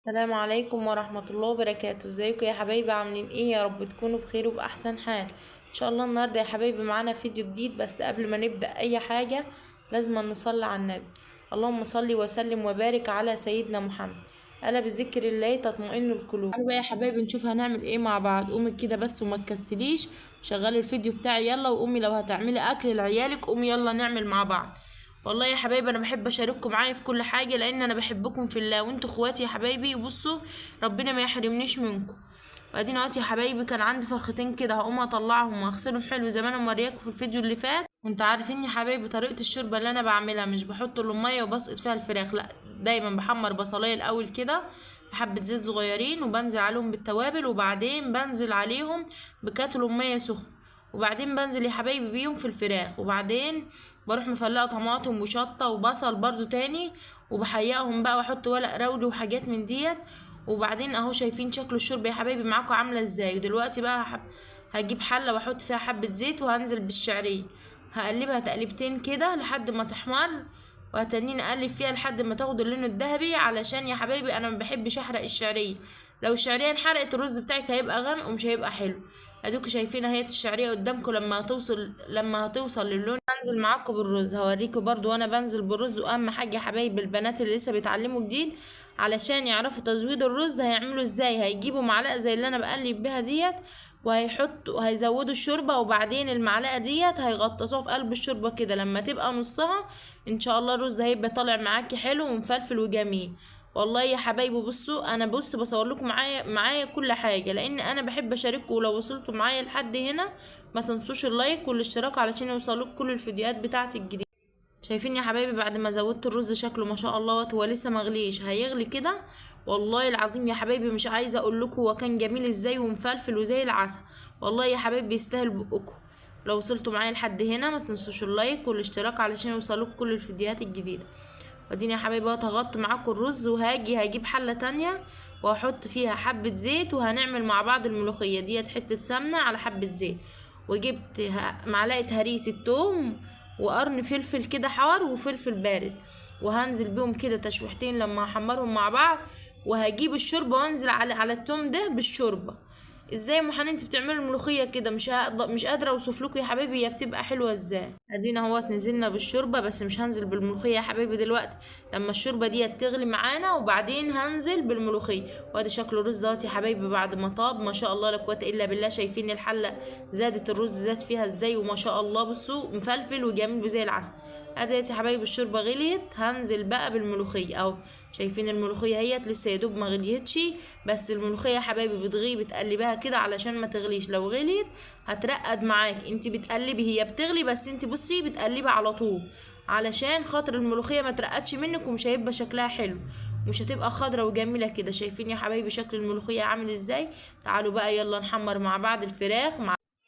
السلام عليكم ورحمة الله وبركاته. ازيكم يا حبايبي؟ عاملين ايه؟ يا رب تكونوا بخير وبأحسن حال ان شاء الله. النهاردة يا حبايبي معانا فيديو جديد، بس قبل ما نبدأ اي حاجة لازم نصلي على النبي. اللهم صل وسلم وبارك على سيدنا محمد. ألا بذكر الله تطمئن القلوب. تعالوا بقى يا حبايبي نشوف هنعمل ايه مع بعض. قومي كده بس وما تكسليش، شغلي الفيديو بتاعي يلا، وقومي لو هتعملي اكل لعيالك قومي يلا نعمل مع بعض. والله يا حبايبي انا بحب اشارككم معايا في كل حاجه، لان انا بحبكم في الله وانتوا اخواتي يا حبايبي. وبصوا ربنا ما يحرمنيش منكم. وبعدين اهوت يا حبايبي كان عندي فرختين كده، هقوم اطلعهم واغسلهم حلو زي ما انا مورياكم في الفيديو اللي فات. وانت عارفين يا حبايبي طريقه الشوربه اللي انا بعملها، مش بحط له ميه وبسقط فيها الفراخ، لا دايما بحمر بصلايه الاول كده بحبه زيت صغيرين، وبنزل عليهم بالتوابل، وبعدين بنزل عليهم بكاتل ميه سخن، وبعدين بنزل يا حبايبي بيهم في الفراخ، وبعدين بروح مفلقه طماطم وشطه وبصل برضو تاني، وبحيقهم بقى واحط ورق راولي وحاجات من ديت. وبعدين اهو شايفين شكل الشوربه يا حبايبي معاكم عامله ازاي. ودلوقتي بقى هجيب حله واحط فيها حبه زيت، وهنزل بالشعريه هقلبها تقليبتين كده لحد ما تحمر، وهتنين اقلب فيها لحد ما تاخد اللون الذهبي، علشان يا حبايبي انا ما بحبش احرق الشعريه. لو الشعريه انحرقت الرز بتاعك هيبقى غامق ومش هيبقى حلو. ادوكوا شايفين اهي الشعريه قدامكم، لما هتوصل للون هنزل معاكم بالرز، هوريكم برضو وانا بنزل بالرز. واهم حاجه يا حبايب البنات اللي لسه بيتعلموا جديد، علشان يعرفوا تزويد الرز هيعملوا ازاي، هيجيبوا معلقه زي اللي انا بقلب بيها ديت، وهيحطوا هيزودوا الشوربه، وبعدين المعلقه ديت هيغطسوها في قلب الشوربه كده لما تبقى نصها. ان شاء الله الرز هيبقى طالع معاكي حلو ومفلفل وجميل. والله يا حبايبي بصوا انا بصور لكم معايا كل حاجه، لان انا بحب اشارككم. ولو وصلتوا معايا لحد هنا ما تنسوش اللايك والاشتراك علشان يوصلوك كل الفيديوهات بتاعتي الجديده. شايفين يا حبايبي بعد ما زودت الرز شكله ما شاء الله، هو لسه مغليش هيغلي كده. والله العظيم يا حبايبي مش عايزه اقول لكم هو كان جميل ازاي ومفلفل وزي العسل. والله يا حبايبي يستاهل بقكم. لو وصلتوا معايا لحد هنا ما تنسوش اللايك والاشتراك علشان يوصلوك كل الفيديوهات الجديده. واديني يا حبايبي بقى هغطي معاكم الرز، هجيب حله تانية وهحط فيها حبه زيت، وهنعمل مع بعض الملوخيه ديت حته سمنه على حبه زيت. وجبت معلقه هريسه توم وقرن فلفل كده حار وفلفل بارد، وهنزل بيهم كده تشويحتين لما احمرهم مع بعض. وهجيب الشوربه وانزل على التوم ده بالشوربه. ازاي يا محن انت بتعملوا الملوخيه كده؟ مش قادره اوصف لكم يا حبايبي هي بتبقى حلوه ازاي. ادينا اهوت نزلنا بالشوربه، بس مش هنزل بالملوخيه يا حبايبي دلوقتي، لما الشوربه دي تغلي معانا وبعدين هنزل بالملوخيه. وادي شكل الرز دوت يا حبايبي بعد ما طاب ما شاء الله لا قوه الا بالله. شايفين الحله زادت الرز زاد فيها ازاي، وما شاء الله بصوا مفلفل وجميل وزي العسل. اديت يا حبايبي الشوربه غليت، هنزل بقى بالملوخيه اهو. شايفين الملوخيه هيت لسه يا دوب ما غليتش، بس الملوخيه يا حبايبي بتغيب بتقلبيها كده علشان ما تغليش. لو غليت هترقد معاك، انت بتقلبي هي بتغلي بس انت بصي بتقلبي على طول، علشان خاطر الملوخيه ما ترقدش منك ومش هيبقى شكلها حلو، مش هتبقى خضرة وجميلة كده. شايفين يا حبايبي شكل الملوخية عامل ازاي؟ تعالوا بقى يلا نحمر مع بعض الفراخ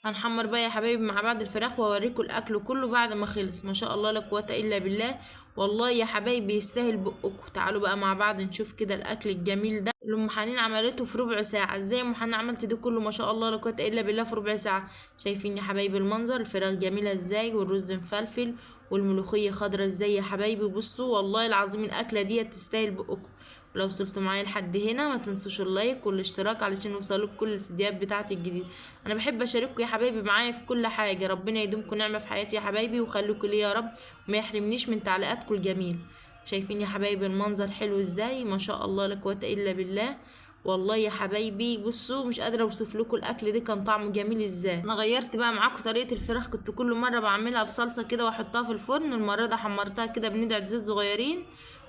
هنحمر بقى يا حبايبي مع بعض الفراخ، واوريكم الاكل كله بعد ما خلص. ما شاء الله لا قوه الا بالله. والله يا حبايبي يستاهل بقكم. تعالوا بقى مع بعض نشوف كده الاكل الجميل ده اللي ام حنين عملته في ربع ساعه. ازاي ام حنين عملت ده كله؟ ما شاء الله لا قوه الا بالله في ربع ساعه. شايفين يا حبايبي المنظر، الفراخ جميله ازاي والرز مفلفل والملوخيه خضرة ازاي يا حبايبي. بصوا والله العظيم الاكله دي تستاهل بقكم. ولو وصلتوا معايا لحد هنا ما تنسوش اللايك والاشتراك علشان يوصلوك كل الفيديوهات بتاعتي الجديده. انا بحب اشارككم يا حبايبي معايا في كل حاجه. ربنا يديمكم نعمه في حياتي يا حبايبي وخليكم لي يا رب، وما يحرمنيش من تعليقاتكم الجميله. شايفين يا حبايبي المنظر حلو ازاي؟ ما شاء الله لا قوه الا بالله. والله يا حبايبي بصوا مش قادره اوصف لكم الاكل ده كان طعمه جميل ازاي. انا غيرت بقى معاكم طريقه الفراخ، كنت كل مره بعملها بصلصه كده واحطها في الفرن، المره ده حمرتها كده بندعه زيت صغيرين.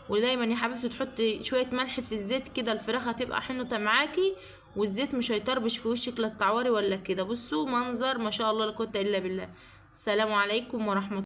ودايما يا حبيبتي تحطي شويه ملح في الزيت كده، الفراخ هتبقى حنطه معاكي والزيت مش هيطربش في وشك لا تعوري ولا كده. بصوا منظر ما شاء الله لا قوه الا بالله. السلام عليكم ورحمه